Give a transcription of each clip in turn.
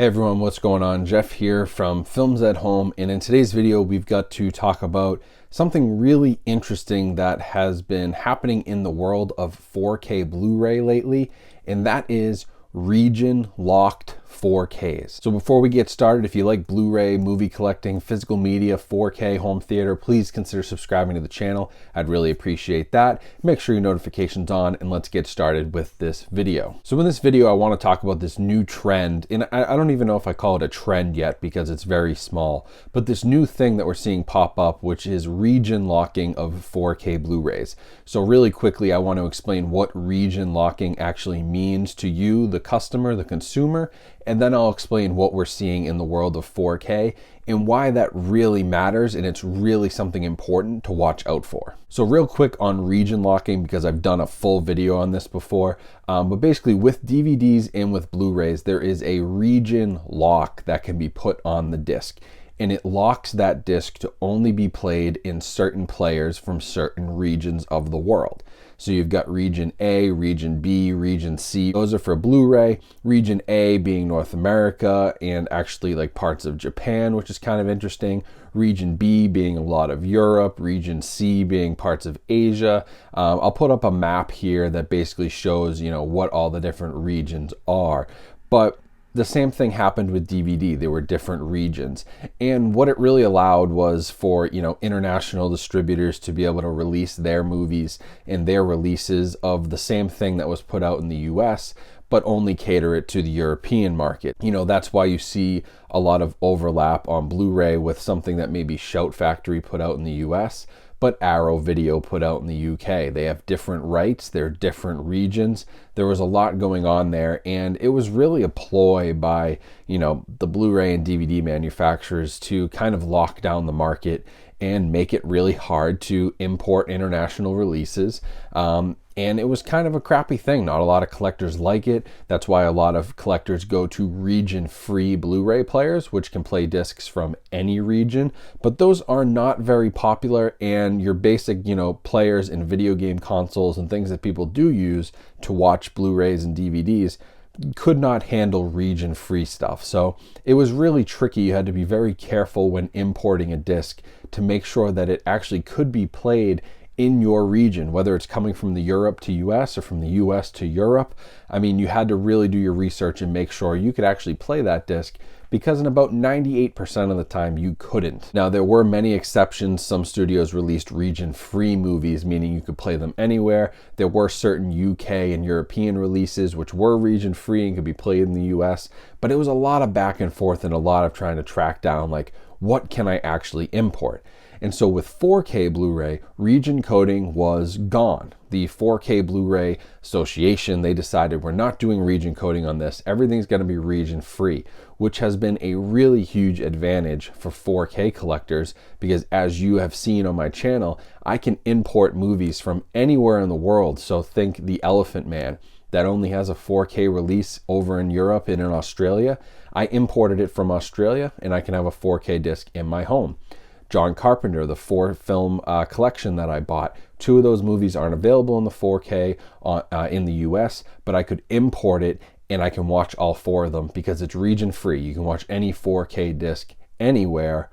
Hey everyone, what's going on? Jeff here from Films at Home, and in today's video we've got to talk about something really interesting that has been happening in the world of 4K Blu-ray lately, and that is region locked 4Ks. So before we get started, if you like Blu-ray, movie collecting, physical media, 4K, home theater, please consider subscribing to the channel. I'd really appreciate that. Make sure your notification's on, and let's get started with this video. So in this video, I want to talk about this new trend, and I don't even know if I call it a trend yet because it's very small, but this new thing that we're seeing pop up, which is region locking of 4K Blu-rays. So really quickly, I want to explain what region locking actually means to you, the customer, the consumer, and then I'll explain what we're seeing in the world of 4K and why that really matters, and it's really something important to watch out for. So real quick on region locking, because I've done a full video on this before, but basically with DVDs and with Blu-rays, there is a region lock that can be put on the disc, and it locks that disc to only be played in certain players from certain regions of the world. So you've got region A, region B, region C. Those are for Blu-ray. Region A being North America and actually like parts of Japan, which is kind of interesting. Region B being a lot of Europe. Region C being parts of Asia. I'll put up a map here that basically shows, what all the different regions are. But the same thing happened with DVD. There were different regions. And what it really allowed was for, international distributors to be able to release their movies and their releases of the same thing that was put out in the US, but only cater it to the European market. That's why you see a lot of overlap on Blu-ray with something that maybe Shout Factory put out in the US, but Arrow Video put out in the UK. They have different rights, they're different regions. There was a lot going on there, and it was really a ploy by, the Blu-ray and DVD manufacturers to kind of lock down the market and make it really hard to import international releases. And it was kind of a crappy thing. Not a lot of collectors like it. That's why a lot of collectors go to region-free Blu-ray players, which can play discs from any region. But those are not very popular, and your basic, players and video game consoles and things that people do use to watch Blu-rays and DVDs could not handle region-free stuff. So it was really tricky. You had to be very careful when importing a disc to make sure that it actually could be played in your region, whether it's coming from the Europe to US or from the US to Europe. You had to really do your research and make sure you could actually play that disc, because in about 98% of the time you couldn't. Now, there were many exceptions. Some studios released region-free movies, meaning you could play them anywhere. There were certain UK and European releases which were region-free and could be played in the US, but it was a lot of back and forth and a lot of trying to track down, like, what can I actually import? And so with 4K Blu-ray, region coding was gone. The 4K Blu-ray Association, they decided we're not doing region coding on this. Everything's going to be region free, which has been a really huge advantage for 4K collectors, because as you have seen on my channel, I can import movies from anywhere in the world. So think The Elephant Man that only has a 4K release over in Europe and in Australia. I imported it from Australia, and I can have a 4K disc in my home. John Carpenter, the 4-film collection that I bought, 2 of those movies aren't available in the 4K in the US, but I could import it and I can watch all 4 of them because it's region free. You can watch any 4K disc anywhere,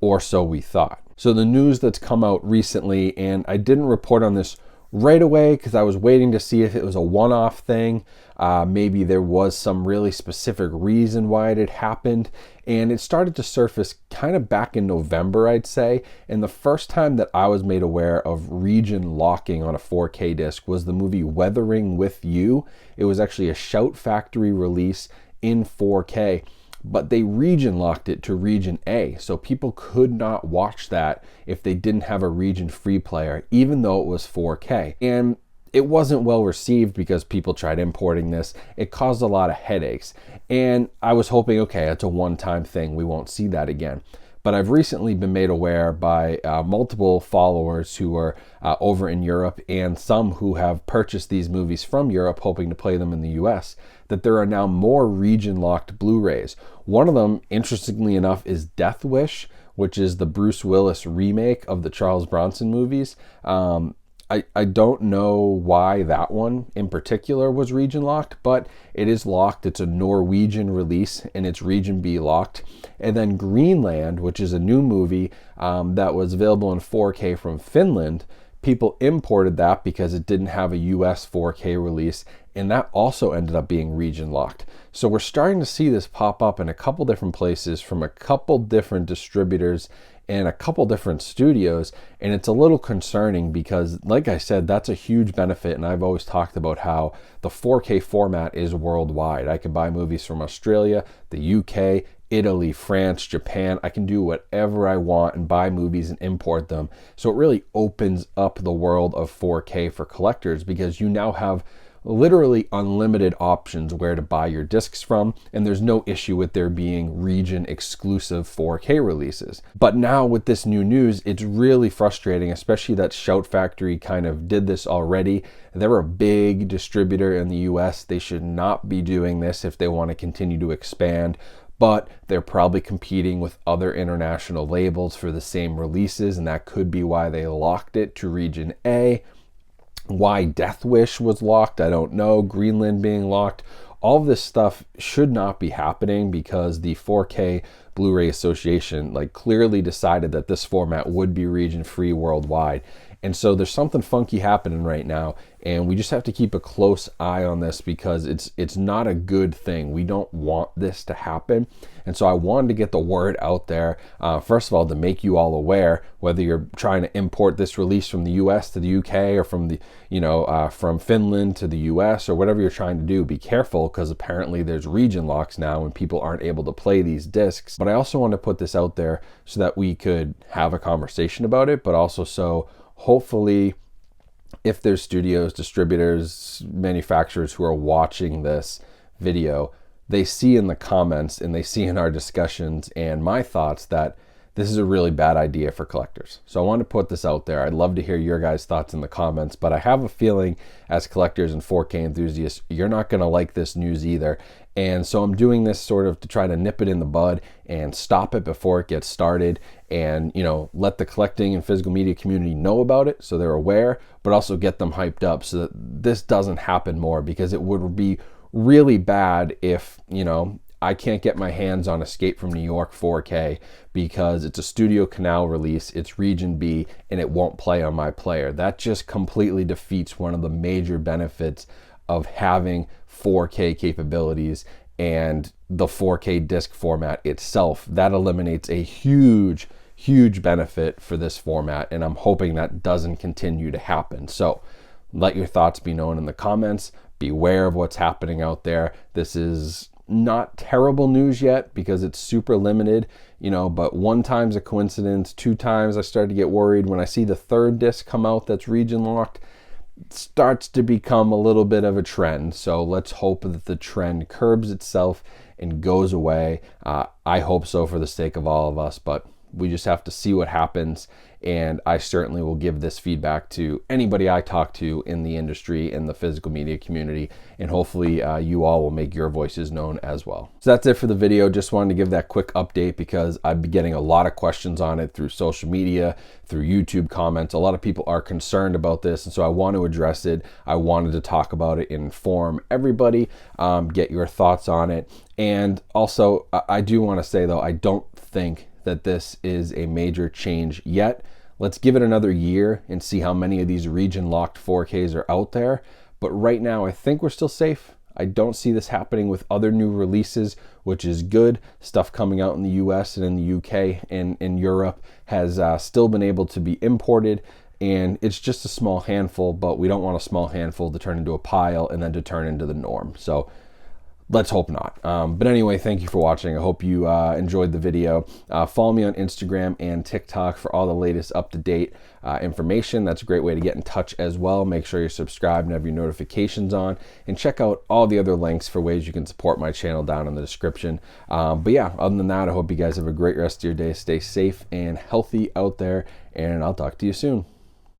or so we thought. So the news that's come out recently, and I didn't report on this right away because I was waiting to see if it was a one-off thing. Maybe there was some really specific reason why it had happened, and it started to surface kind of back in November, I'd say. And the first time that I was made aware of region locking on a 4K disc was the movie Weathering with You. It was actually a Shout Factory release in 4K, but they region locked it to region A, so people could not watch that if they didn't have a region free player, even though it was 4K. And it wasn't well received because people tried importing this. It caused a lot of headaches, and I was hoping, okay, it's a one-time thing, we won't see that again. But I've recently been made aware by multiple followers who are over in Europe, and some who have purchased these movies from Europe hoping to play them in the US, that there are now more region-locked Blu-rays. One of them, interestingly enough, is Death Wish, which is the Bruce Willis remake of the Charles Bronson movies. I don't know why that one in particular was region locked, but it is locked. It's a Norwegian release and it's region B locked. And then Greenland, which is a new movie that was available in 4K from Finland, people imported that because it didn't have a US 4K release, and that also ended up being region locked. So we're starting to see this pop up in a couple different places from a couple different distributors and a couple different studios, and it's a little concerning because, like I said, that's a huge benefit, and I've always talked about how the 4K format is worldwide. I can buy movies from Australia, the UK, Italy, France, Japan. I can do whatever I want and buy movies and import them. So it really opens up the world of 4K for collectors because you now have literally unlimited options where to buy your discs from, and there's no issue with there being region exclusive 4K releases. But now with this new news, it's really frustrating, especially that Shout Factory kind of did this already. They're a big distributor in the US. They should not be doing this if they want to continue to expand, but they're probably competing with other international labels for the same releases, and that could be why they locked it to region A. Why Death Wish was locked, I don't know. Greenland being locked. All of this stuff should not be happening because the 4K Blu-ray Association clearly decided that this format would be region free worldwide. And so there's something funky happening right now, and we just have to keep a close eye on this because it's not a good thing. We don't want this to happen. And so I wanted to get the word out there, first of all, to make you all aware, whether you're trying to import this release from the US to the UK or from the, from Finland to the US or whatever you're trying to do, be careful because apparently there's region locks now and people aren't able to play these discs. But I also want to put this out there so that we could have a conversation about it, but also so hopefully if there's studios, distributors, manufacturers who are watching this video, they see in the comments and they see in our discussions and my thoughts that this is a really bad idea for collectors. So I want to put this out there. I'd love to hear your guys' thoughts in the comments, but I have a feeling as collectors and 4K enthusiasts, you're not going to like this news either. And so I'm doing this sort of to try to nip it in the bud and stop it before it gets started and, let the collecting and physical media community know about it so they're aware, but also get them hyped up so that this doesn't happen more, because it would be really bad if, I can't get my hands on Escape from New York 4K because it's a Studio Canal release, it's region B, and it won't play on my player. That just completely defeats one of the major benefits of having 4K capabilities and the 4K disc format itself. That eliminates a huge benefit for this format, and I'm hoping that doesn't continue to happen. So let your thoughts be known in the comments. Beware of what's happening out there. This is not terrible news yet because it's super limited, but one time's a coincidence, two times I started to get worried. When I see the third disc come out that's region locked, it starts to become a little bit of a trend. So let's hope that the trend curbs itself and goes away. I hope so for the sake of all of us, but we just have to see what happens. And I certainly will give this feedback to anybody I talk to in the industry, in the physical media community, and hopefully you all will make your voices known as well. So that's it for the video. Just wanted to give that quick update because I've been getting a lot of questions on it through social media, through YouTube comments. A lot of people are concerned about this, and so I want to address it. I wanted to talk about it, inform everybody, get your thoughts on it. And also, I do want to say though, I don't think that this is a major change yet. Let's give it another year and see how many of these region locked 4Ks are out there. But right now, I think we're still safe. I don't see this happening with other new releases, which is good. Stuff coming out in the US and in the UK and in Europe has still been able to be imported. And it's just a small handful, but we don't want a small handful to turn into a pile and then to turn into the norm. So let's hope not. But anyway, thank you for watching. I hope you enjoyed the video. Follow me on Instagram and TikTok for all the latest up-to-date information. That's a great way to get in touch as well. Make sure you're subscribed and have your notifications on. And check out all the other links for ways you can support my channel down in the description. But yeah, other than that, I hope you guys have a great rest of your day. Stay safe and healthy out there, and I'll talk to you soon.